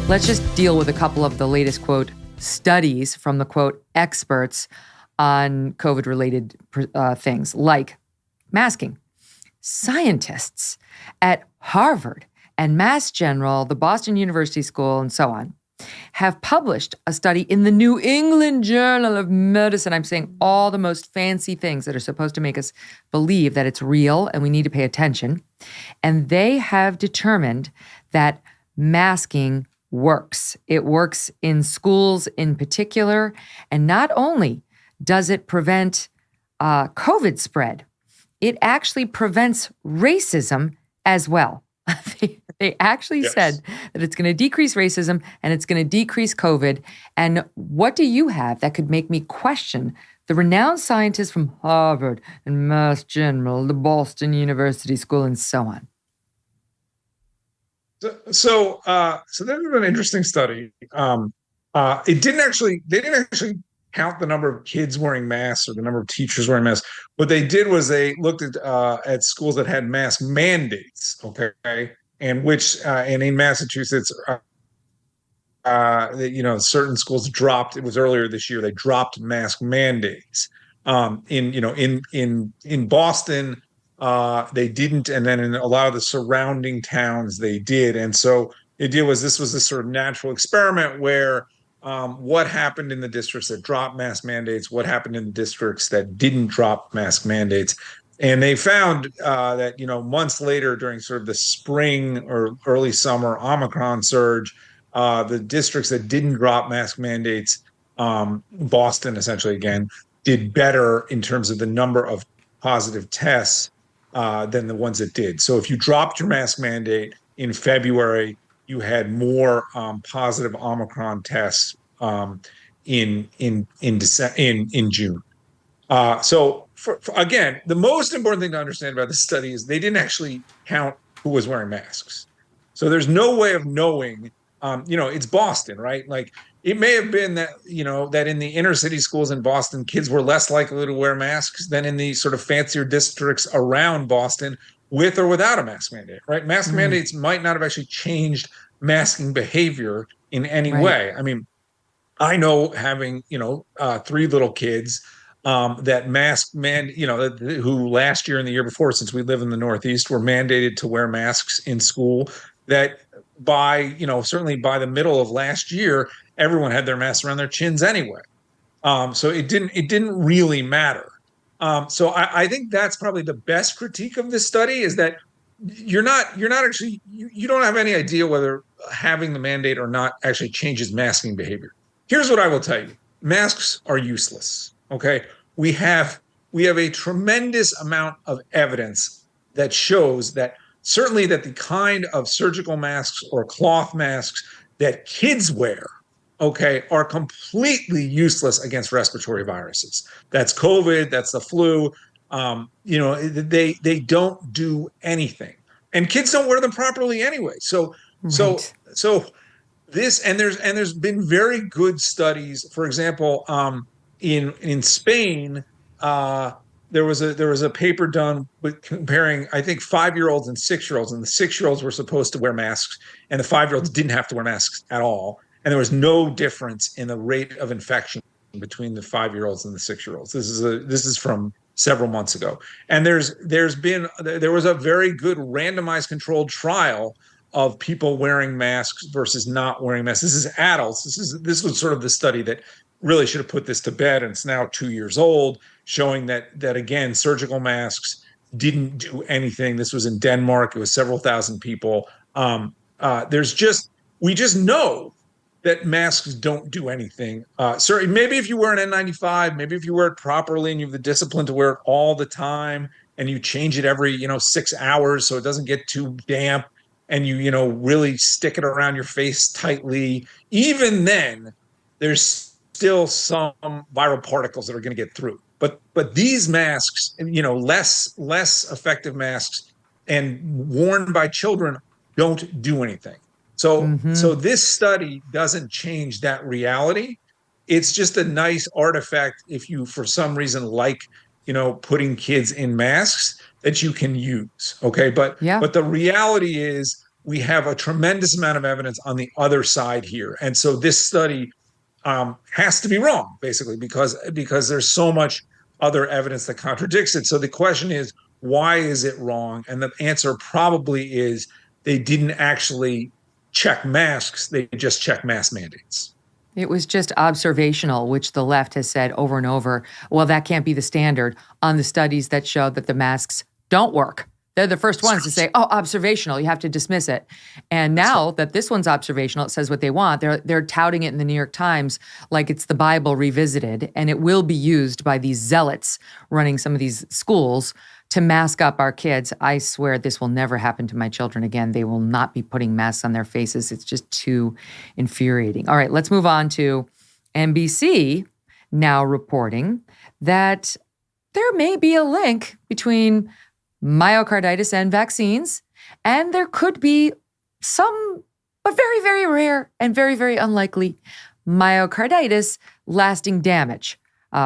Let's just deal with a couple of the latest, quote, studies from the, quote, experts on COVID-related things like masking. Scientists at Harvard and Mass General, the Boston University School, and so on, have published a study in the New England Journal of Medicine. I'm saying all the most fancy things that are supposed to make us believe that it's real and we need to pay attention. And they have determined that masking works. It works in schools in particular. And not only does it prevent COVID spread, it actually prevents racism as well. They actually said that it's going to decrease racism and it's going to decrease COVID. And what do you have that could make me question the renowned scientists from Harvard and Mass General, the Boston University School, and so on? So that was an interesting study. They didn't actually count the number of kids wearing masks or the number of teachers wearing masks. What they did was they looked at schools that had mask mandates. Okay. And and in Massachusetts, certain schools dropped. It was earlier this year. They dropped mask mandates. In Boston, they didn't, and then in a lot of the surrounding towns, they did. And so the idea was this was this sort of natural experiment where what happened in the districts that dropped mask mandates, what happened in the districts that didn't drop mask mandates. And they found that, months later during sort of the spring or early summer Omicron surge, the districts that didn't drop mask mandates, Boston essentially again, did better in terms of the number of positive tests than the ones that did. So if you dropped your mask mandate in February, you had more positive Omicron tests in June. Again, the most important thing to understand about this study is they didn't actually count who was wearing masks. So there's no way of knowing, it's Boston, right? Like it may have been that, that in the inner city schools in Boston, kids were less likely to wear masks than in the sort of fancier districts around Boston with or without a mask mandate, right? Mask mandates might not have actually changed masking behavior in any way. I mean, I know having, 3 little kids, that who last year and the year before, since we live in the Northeast, were mandated to wear masks in school, that certainly by the middle of last year, everyone had their masks around their chins anyway. So it didn't really matter. So I think that's probably the best critique of this study is that you don't have any idea whether having the mandate or not actually changes masking behavior. Here's what I will tell you. Masks are useless. Okay. We have a tremendous amount of evidence that shows that certainly that the kind of surgical masks or cloth masks that kids wear, okay, are completely useless against respiratory viruses. That's COVID, that's the flu. They don't do anything. And kids don't wear them properly anyway. So this, and there's been very good studies. For example, in Spain, there was a paper done with comparing, I think, 5-year-olds and 6-year-olds, and the 6-year-olds were supposed to wear masks, and the 5-year-olds didn't have to wear masks at all, and there was no difference in the rate of infection between the 5-year-olds and the 6-year-olds. This is from several months ago, and there was a very good randomized controlled trial of people wearing masks versus not wearing masks. This is adults. This was sort of the study that really should have put this to bed, and it's now 2 years old, showing that again, surgical masks didn't do anything. This was in Denmark. It was several thousand people. We just know that masks don't do anything. Maybe if you wear an N95, maybe if you wear it properly and you have the discipline to wear it all the time, and you change it every 6 hours so it doesn't get too damp, and you really stick it around your face tightly, even then, there's still some viral particles that are going to get through. But these masks, less effective masks and worn by children don't do anything. So this study doesn't change that reality. It's just a nice artifact if you, for some reason, like, putting kids in masks that you can use. Okay. But the reality is we have a tremendous amount of evidence on the other side here. And so this study has to be wrong, basically, because there's so much other evidence that contradicts it. So the question is, why is it wrong? And the answer probably is they didn't actually check masks. They just checked mask mandates. It was just observational, which the left has said over and over. Well, that can't be the standard on the studies that show that the masks don't work. They're the first ones to say, oh, observational, you have to dismiss it. And now that this one's observational, it says what they want. They're touting it in the New York Times like it's the Bible revisited, and it will be used by these zealots running some of these schools to mask up our kids. I swear this will never happen to my children again. They will not be putting masks on their faces. It's just too infuriating. All right, let's move on to NBC now reporting that there may be a link between myocarditis and vaccines, and there could be some, but very, very rare and very, very unlikely myocarditis lasting damage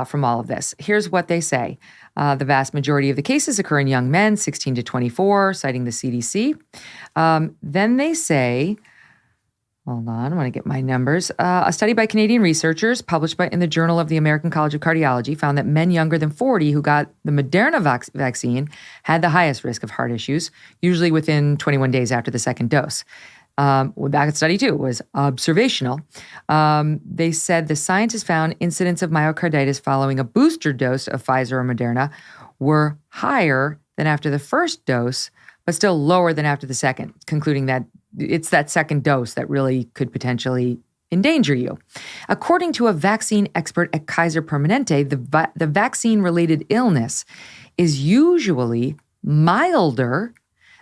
from all of this. Here's what they say. The vast majority of the cases occur in young men, 16 to 24, citing the CDC. Then they say, hold on, I want to get my numbers. A study by Canadian researchers published in the Journal of the American College of Cardiology found that men younger than 40 who got the Moderna vaccine had the highest risk of heart issues, usually within 21 days after the second dose. That study, too, was observational. They said the scientists found incidents of myocarditis following a booster dose of Pfizer or Moderna were higher than after the first dose, but still lower than after the second, concluding that it's that second dose that really could potentially endanger you. According to a vaccine expert at Kaiser Permanente, the vaccine-related illness is usually milder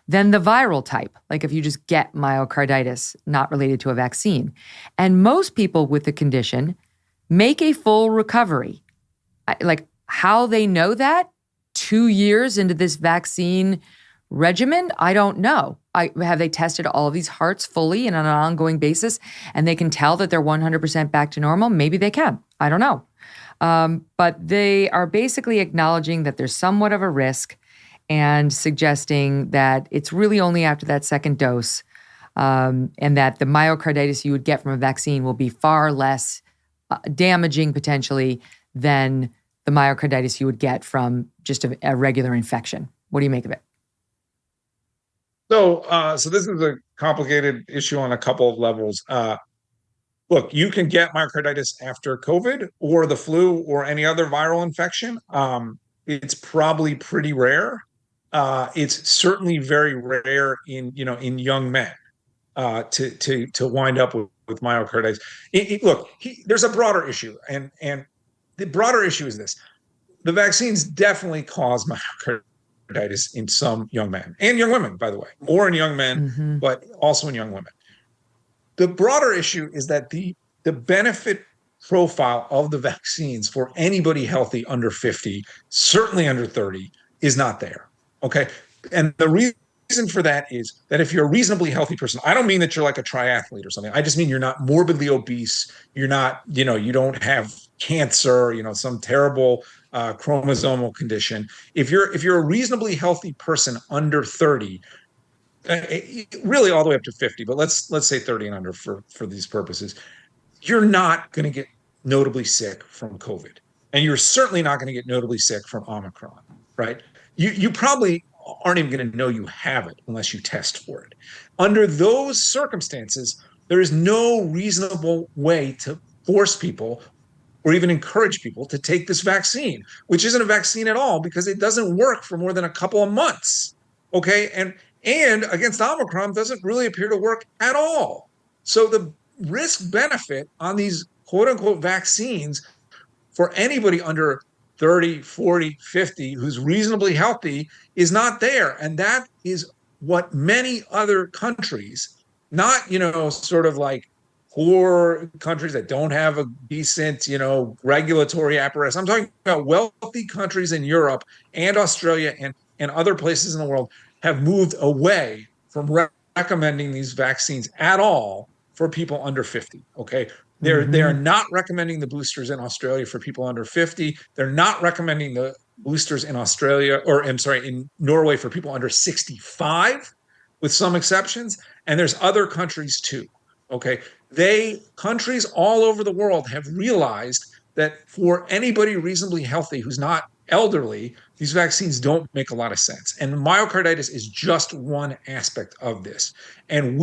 than the viral type, like if you just get myocarditis, not related to a vaccine. And most people with the condition make a full recovery. Like how they know that 2 years into this vaccine regimen, I don't know. Have they tested all of these hearts fully and on an ongoing basis, and they can tell that they're 100% back to normal? Maybe they can. I don't know. But they are basically acknowledging that there's somewhat of a risk and suggesting that it's really only after that second dose, and that the myocarditis you would get from a vaccine will be far less damaging potentially than the myocarditis you would get from just a regular infection. What do you make of it? So this is a complicated issue on a couple of levels. Look, you can get myocarditis after COVID or the flu or any other viral infection. It's probably pretty rare. It's certainly very rare in young men to wind up with myocarditis. There's a broader issue, and the broader issue is this: the vaccines definitely cause myocarditis in some young men and young women, by the way, more in young men, but also in young women. The broader issue is that the benefit profile of the vaccines for anybody healthy under 50, certainly under 30, is not there. Okay. And the reason for that is that if you're a reasonably healthy person, I don't mean that you're like a triathlete or something. I just mean you're not morbidly obese. You're not, you don't have cancer, some terrible chromosomal condition. If you're a reasonably healthy person under 30, really all the way up to 50, but let's say 30 and under for these purposes, you're not going to get notably sick from COVID. And you're certainly not going to get notably sick from Omicron, right? You probably aren't even going to know you have it unless you test for it. Under those circumstances, there is no reasonable way to force people or even encourage people to take this vaccine, which isn't a vaccine at all because it doesn't work for more than a couple of months, okay? And against Omicron doesn't really appear to work at all. So the risk-benefit on these quote-unquote vaccines for anybody under 30, 40, 50 who's reasonably healthy is not there. And that is what many other countries, not, sort of like poor countries that don't have a decent, regulatory apparatus. I'm talking about wealthy countries in Europe and Australia and other places in the world have moved away from recommending these vaccines at all for people under 50. Okay. They are not recommending the boosters in Australia for people under 50. They're not recommending the boosters in in Norway for people under 65. with some exceptions, and there's other countries too. Okay, countries all over the world have realized that for anybody reasonably healthy who's not elderly, these vaccines don't make a lot of sense. And myocarditis is just one aspect of this. And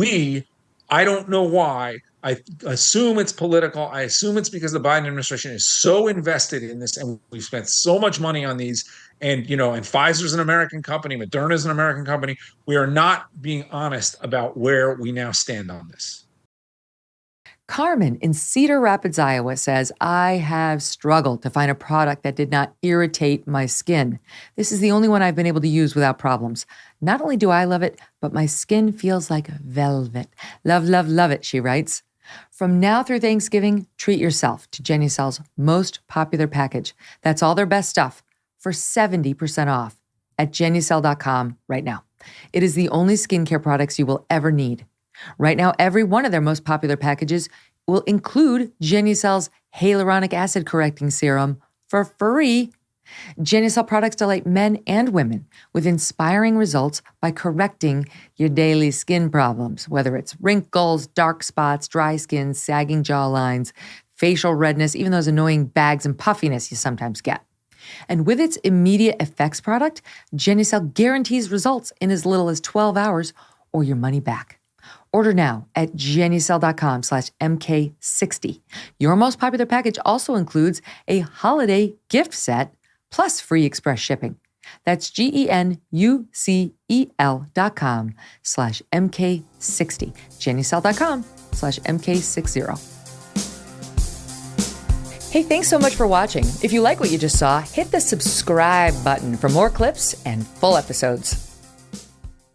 I don't know why. I assume it's political. I assume it's because the Biden administration is so invested in this, and we've spent so much money on these. And Pfizer's an American company, Moderna's an American company. We are not being honest about where we now stand on this. Carmen in Cedar Rapids, Iowa says, I have struggled to find a product that did not irritate my skin. This is the only one I've been able to use without problems. Not only do I love it, but my skin feels like velvet. Love, love, love it, she writes. From now through Thanksgiving, treat yourself to Genucel's most popular package. That's all their best stuff for 70% off at Genucel.com right now. It is the only skincare products you will ever need. Right now, every one of their most popular packages will include Genucel's hyaluronic acid correcting serum for free. Genucel products delight men and women with inspiring results by correcting your daily skin problems, whether it's wrinkles, dark spots, dry skin, sagging jawlines, facial redness, even those annoying bags and puffiness you sometimes get. And with its immediate effects product, Genucel guarantees results in as little as 12 hours or your money back. Order now at Genucel.com/MK60. Your most popular package also includes a holiday gift set plus free express shipping. That's GENUCEL.com/MK60. Genucel.com/MK60. Hey, thanks so much for watching. If you like what you just saw, hit the subscribe button for more clips and full episodes.